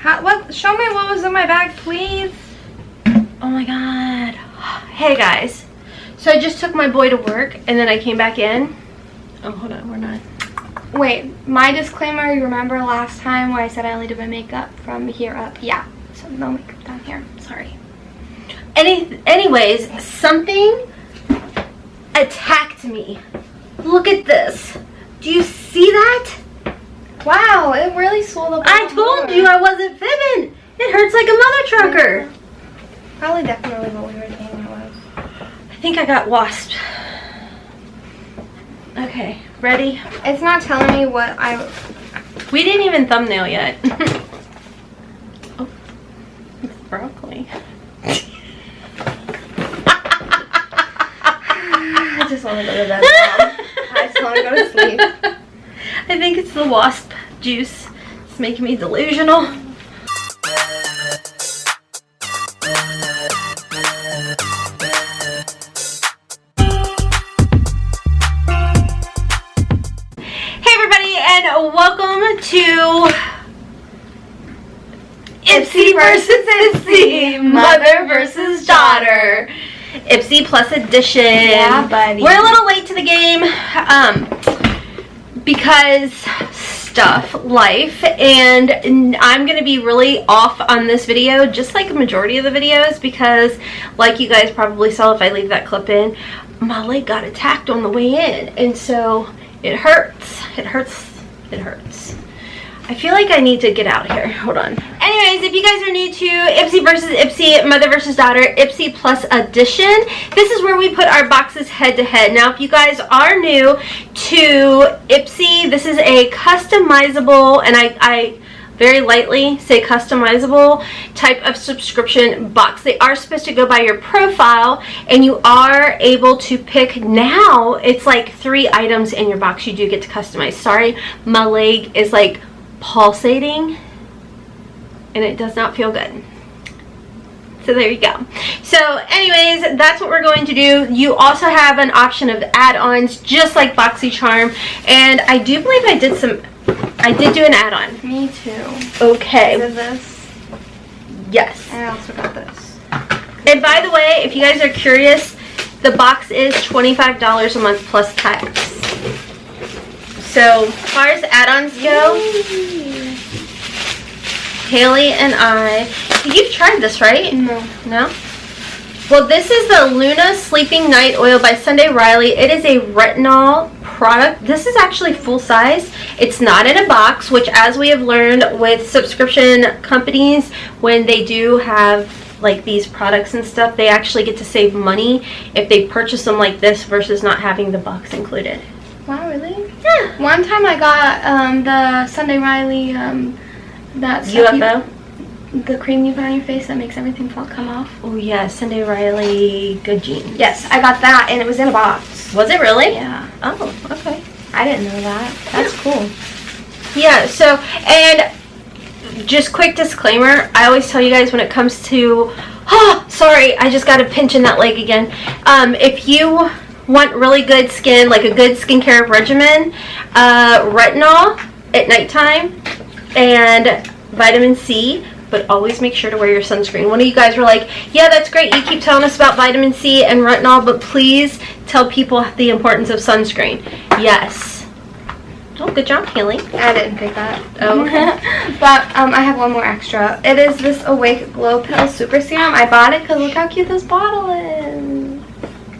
What? Show me what was in my bag, please. Oh my god. Hey guys. So I just took my boy to work and then I came back in. Oh, hold on, we're not. Wait, my disclaimer, you remember last time where I said I only did my makeup from here up? Yeah, so no makeup down here. Sorry. Anyways, something attacked me. Look at this. Do you see that? Wow, it really swelled up. I told you I wasn't fibbing. It hurts like a mother trucker. Yeah. Probably definitely what we were thinking it was. I think I got wasped. Okay, ready? It's not telling me what we didn't even thumbnail yet. Oh, it's broccoli. I just want to go to bed now. I just want to go to sleep. I think it's the wasp juice. It's making me delusional. Welcome to Ipsy versus Ipsy, mother versus daughter. Ipsy Plus Edition. Yeah, buddy. We're a little late to the game because life, and I'm going to be really off on this video, just like a majority of the videos, because like you guys probably saw if I leave that clip in, my leg got attacked on the way in, and so it hurts. It hurts. It hurts. I feel like I need to get out of here. Hold on. Anyways, if you guys are new to Ipsy versus Ipsy, mother versus daughter, Ipsy Plus Edition, this is where we put our boxes head to head. Now, if you guys are new to Ipsy, this is a customizable, and I very lightly say customizable type of subscription box. They are supposed to go by your profile, and you are able to pick. Now it's like 3 items in your box you do get to customize. Sorry, my leg is like pulsating and it does not feel good. So there you go. So anyways, that's what we're going to do. You also have an option of add-ons just like BoxyCharm, and I do believe I did do an add-on. Me too. Okay. Is this? Yes. And I also got this. And by the way, if you guys are curious, the box is $25 a month plus tax. So, as far as add-ons go, Haley and I, you've tried this, right? No. No? Well, this is the Luna Sleeping Night Oil by Sunday Riley. It is a retinol product. This is actually full size. It's not in a box, which, as we have learned with subscription companies, when they do have like these products and stuff, they actually get to save money if they purchase them like this versus not having the box included. Wow, really? Yeah. One time I got the Sunday Riley that UFO. The cream you put on your face that makes everything come off. Oh yeah, Sunday Riley Good Jeans. Yes, I got that and it was in a box. Was it really? Yeah. Oh, okay. I didn't know that. That's cool. Yeah, so, and just quick disclaimer, I always tell you guys when it comes to, oh, sorry, I just got a pinch in that leg again. If you want really good skin, like a good skincare regimen, retinol at nighttime and vitamin C, but always make sure to wear your sunscreen. One of you guys were like, yeah, that's great, you keep telling us about vitamin C and retinol, but please tell people the importance of sunscreen. Yes. Oh, good job, Haley. I didn't pick that. Oh. But I have one more extra. It is this Awake Glow Pill Super Serum. I bought it because look how cute this bottle is.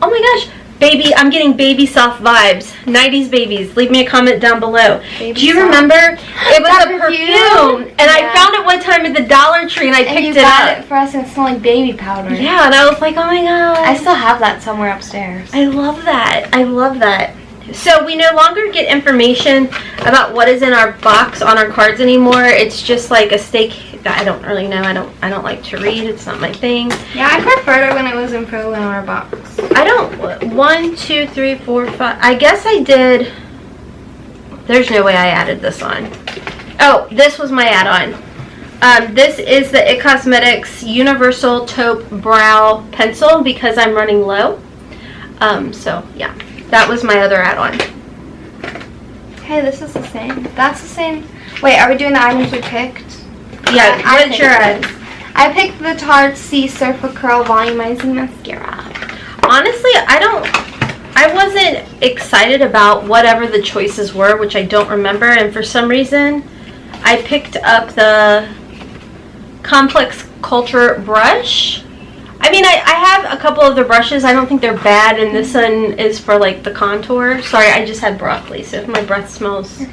Oh my gosh. Baby, I'm getting baby soft vibes. 90s babies. Leave me a comment down below. Baby Do you soft. Remember? It was a perfume. And I found it one time at the Dollar Tree and I picked it up. And you got it for us and it smelled like baby powder. Yeah, and I was like, oh my god. I still have that somewhere upstairs. I love that. I love that. So we no longer get information about what is in our box on our cards anymore. It's just like a stake. I don't really know. I don't like to read. It's not my thing. Yeah, I preferred it when it was in our box. I don't. 1, 2, 3, 4, 5. I guess I did. There's no way I added this on. Oh, this was my add-on. This is the IT Cosmetics Universal Taupe Brow Pencil because I'm running low. So yeah. That was my other add-on. Hey, this is the same. That's the same. Wait, are we doing the items we picked? Yeah, what's your I picked the Tarte C Surfer Curl Volumizing Mascara. Honestly, I wasn't excited about whatever the choices were, which I don't remember, and for some reason, I picked up the Complex Culture brush. I mean, I have a couple of the brushes. I don't think they're bad, and this one is for like the contour. Sorry, I just had broccoli, so if my breath smells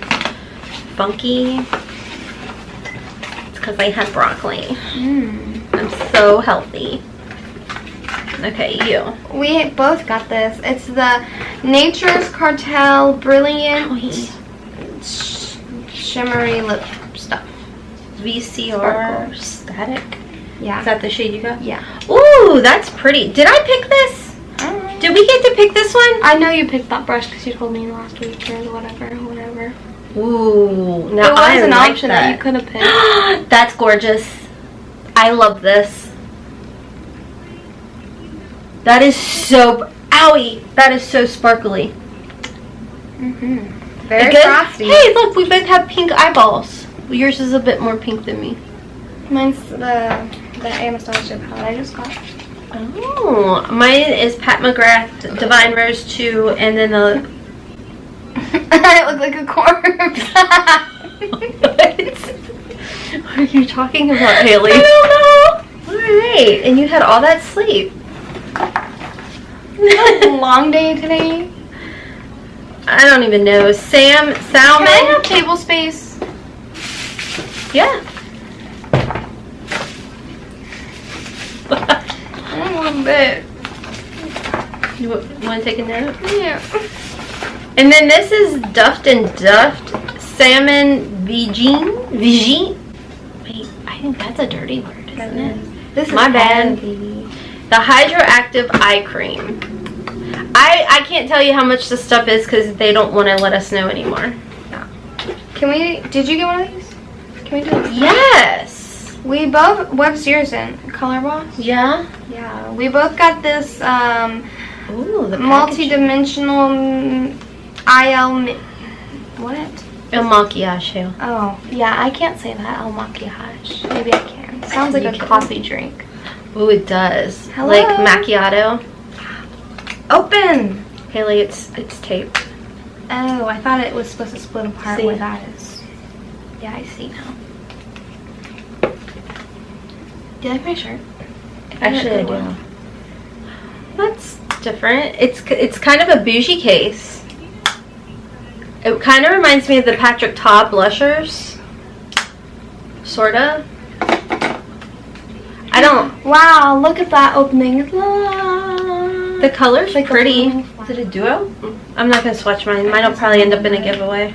funky, it's because I had broccoli. I'm so healthy. Okay, you. We both got this. It's the Nature's Cartel Brilliant Shimmery Lip Stuff. VCR Static. Yeah. Is that the shade you got? Yeah. Ooh, that's pretty. Did I pick this? I don't know. Did we get to pick this one? I know you picked that brush because you told me last week or whatever. Ooh, now It was I an like option that you could have picked. That's gorgeous. I love this. That is so, owie, that is so sparkly. Very good? frosty. Hey, look, we both have pink eyeballs. Yours is a bit more pink than me. Mine's the Anastasia palette I just got. Oh, mine is Pat McGrath Divine Rose 2, and then the... I look like a corpse. What are you talking about, Haley? I don't know. Alright, and you had all that sleep. Long day today. I don't even know. Salmon. Can I have table space? Yeah. A little bit. You want to take a note? Yeah. And then this is Duft and Duft Salmon Vigine. Wait, I think that's a dirty word, isn't it? This is my bad. heavy. The Hydroactive Eye Cream. I can't tell you how much this stuff is because they don't want to let us know anymore. No. Did you get one of these? Can we do this? Yes. We both, what's yours in? Color Boss? Yeah. Yeah. We both got this Ooh, the multi-dimensional what? El Maquillage. Oh, yeah, I can't say that. El Maquillage. Maybe I can. Sounds like a coffee drink. Ooh, it does. Hello? Like macchiato. Open! Haley, it's taped. Oh, I thought it was supposed to split apart See? where that is. Yeah, I see now. Do you like my shirt? Actually, I do. That's different. It's kind of a bougie case. It kind of reminds me of the Patrick Ta blushers. Sorta. I don't... Wow, look at that opening. The color's like pretty. Is it a duo? I'm not going to swatch mine. Mine will probably end up in a giveaway.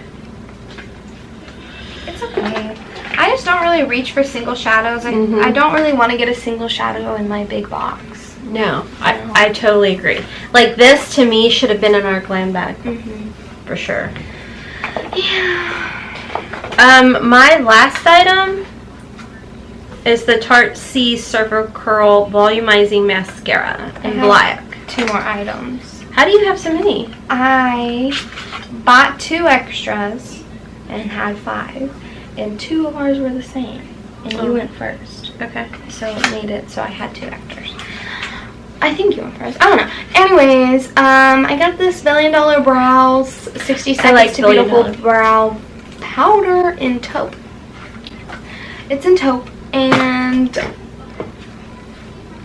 It's okay. I just don't really reach for single shadows. I don't really want to get a single shadow in my big box. No, I totally agree. Like this to me should have been in our glam bag. For sure. Yeah. My last item is the Tarte C Surfer Curl Volumizing Mascara in black. 2 more items. How do you have so many? I bought 2 extras and had 5, and 2 of ours were the same. And you went first. Okay. So it made it so I had 2 extras. I think you went first. I don't know. Anyways, I got this $1 Billion Brows 60 Seconds to Beautiful Brow Powder in taupe. It's in taupe, and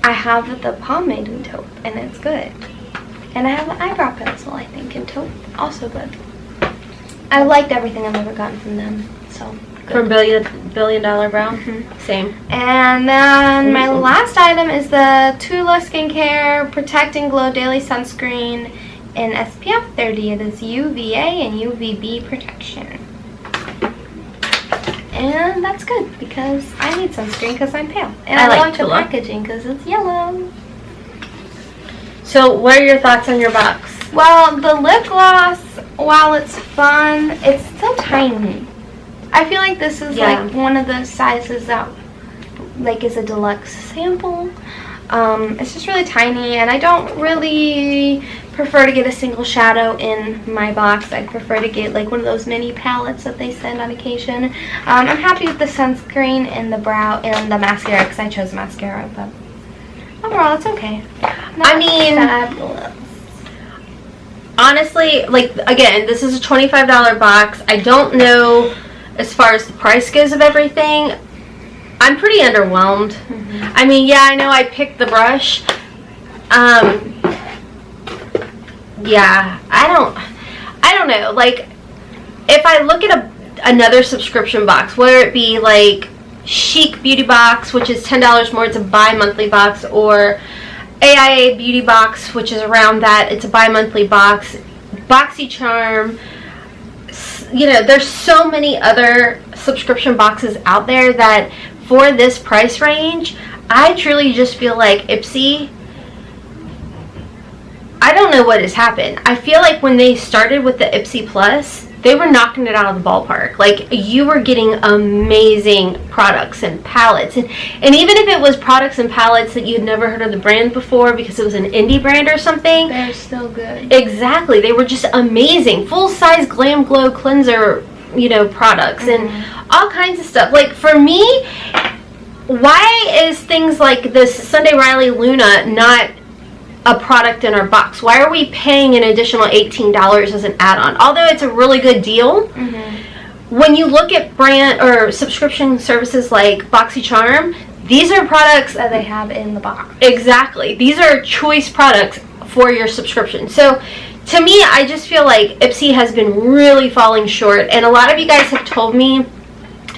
I have the pomade in taupe, and it's good. And I have an eyebrow pencil, I think, in taupe. Also good. I liked everything I've ever gotten from them, so good. From Billion Dollar Brow? Same. And then my last item is the Tula Skincare Protect and Glow Daily Sunscreen in SPF 30. It is UVA and UVB protection. And that's good because I need sunscreen because I'm pale. And I like the packaging because it's yellow. So what are your thoughts on your box? Well, the lip gloss, while it's fun, it's so tiny. I feel like this is like one of the sizes that like is a deluxe sample. It's just really tiny, and I don't really prefer to get a single shadow in my box. I prefer to get like one of those mini palettes that they send on occasion. I'm happy with the sunscreen and the brow and the mascara because I chose mascara, but overall it's okay. I mean, fabulous. Honestly, like, again, this is a $25 box. I don't know as far as the price goes of everything. I'm pretty underwhelmed. I mean, yeah, I know I picked the brush. Yeah, I don't know. Like, if I look at another subscription box, whether it be like Chic Beauty Box, which is $10 more, it's a bi-monthly box, or AIA Beauty Box, which is around that, it's a bi-monthly box, BoxyCharm, you know, there's so many other subscription boxes out there that for this price range, I truly just feel like Ipsy, I don't know what has happened. I feel like when they started with the Ipsy Plus, they were knocking it out of the ballpark. Like, you were getting amazing products and palettes. And even if it was products and palettes that you'd never heard of the brand before because it was an indie brand or something. They're still good. Exactly. They were just amazing. Full-size Glam Glow cleanser, you know, products and all kinds of stuff. Like, for me, why is things like this Sunday Riley Luna not a product in our box? Why are we paying an additional $18 as an add-on? Although it's a really good deal, when you look at brand or subscription services like BoxyCharm, these are products that they have in the box. Exactly. These are choice products for your subscription. So to me, I just feel like Ipsy has been really falling short, and a lot of you guys have told me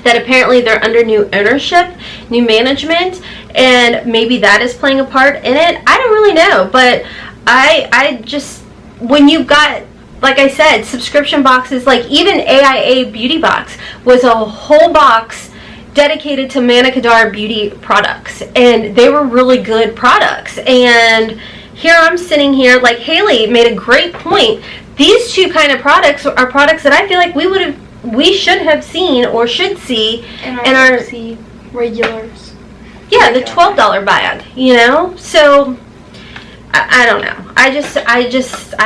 that apparently they're under new ownership, new management, and maybe that is playing a part in it. I don't really know, but I just, when you got, like I said, subscription boxes, like even AIA Beauty Box was a whole box dedicated to Manicadar beauty products, and they were really good products. And here I'm sitting here, like Haley made a great point. These two kind of products are products that I feel like we should have seen or should see in our regulars. Yeah, the $12 bag, you know? So, I don't know. I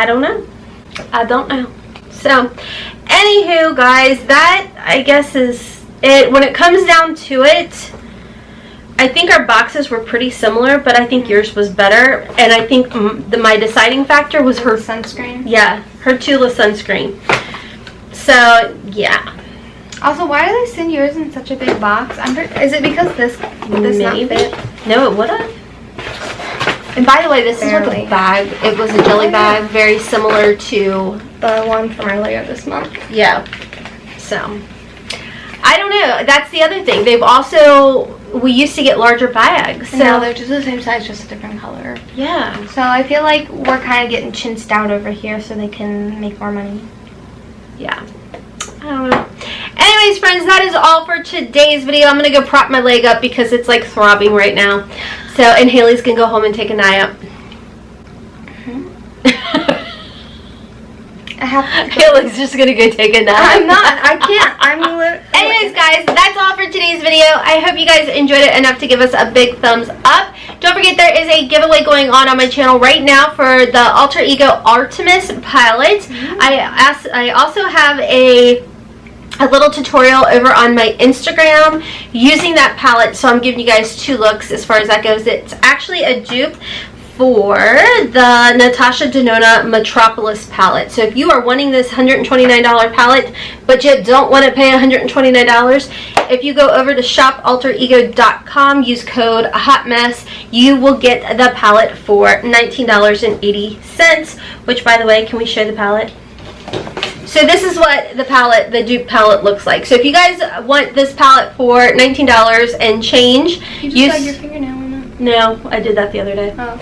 don't know. I don't know. So, anywho, guys, that, I guess, is it. When it comes down to it, I think our boxes were pretty similar, but I think yours was better. And I think my deciding factor was her sunscreen. Yeah, her Tula sunscreen. So, yeah. Also, why do they send yours in such a big box? Is it because this not fit? No, it wouldn't. And by the way, this is what the bag, it was a jelly bag, very similar to the one from earlier this month. Yeah. So, I don't know. That's the other thing. They've also, we used to get larger bags. So now they're just the same size, just a different color. Yeah. So I feel like we're kind of getting chinsed out over here so they can make more money. Yeah. I don't know. Anyways, friends, that is all for today's video. I'm going to go prop my leg up because it's like throbbing right now. So, and Haley's going to go home and take a nap. Haley's just going to go take a nap. I'm not. I can't. Anyways, guys, that's all for today's video. I hope you guys enjoyed it enough to give us a big thumbs up. Don't forget there is a giveaway going on my channel right now for the Alter Ego Artemis palette. I also have a little tutorial over on my Instagram using that palette, so I'm giving you guys two looks as far as that goes. It's actually a dupe for the Natasha Denona Metropolis palette. So if you are wanting this $129 palette, but you don't want to pay $129, if you go over to shopalterego.com, use code HOTMESS, you will get the palette for $19.80, which, by the way, can we show the palette? So this is what the dupe palette looks like. So if you guys want this palette for $19 and change, you just got your fingernail in it? No, I did that the other day. Oh.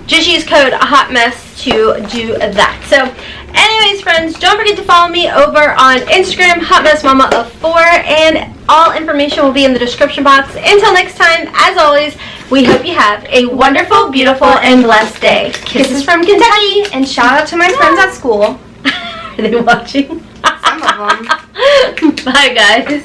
Just use code HOTMESS to do that. So anyways, friends, don't forget to follow me over on Instagram, HOTMESSMOMMA4, and all information will be in the description box. Until next time, as always, we hope you have a wonderful, beautiful, and blessed day. Kisses from Kentucky. And shout out to my friends at school. Are they watching? Some of them. Bye, guys.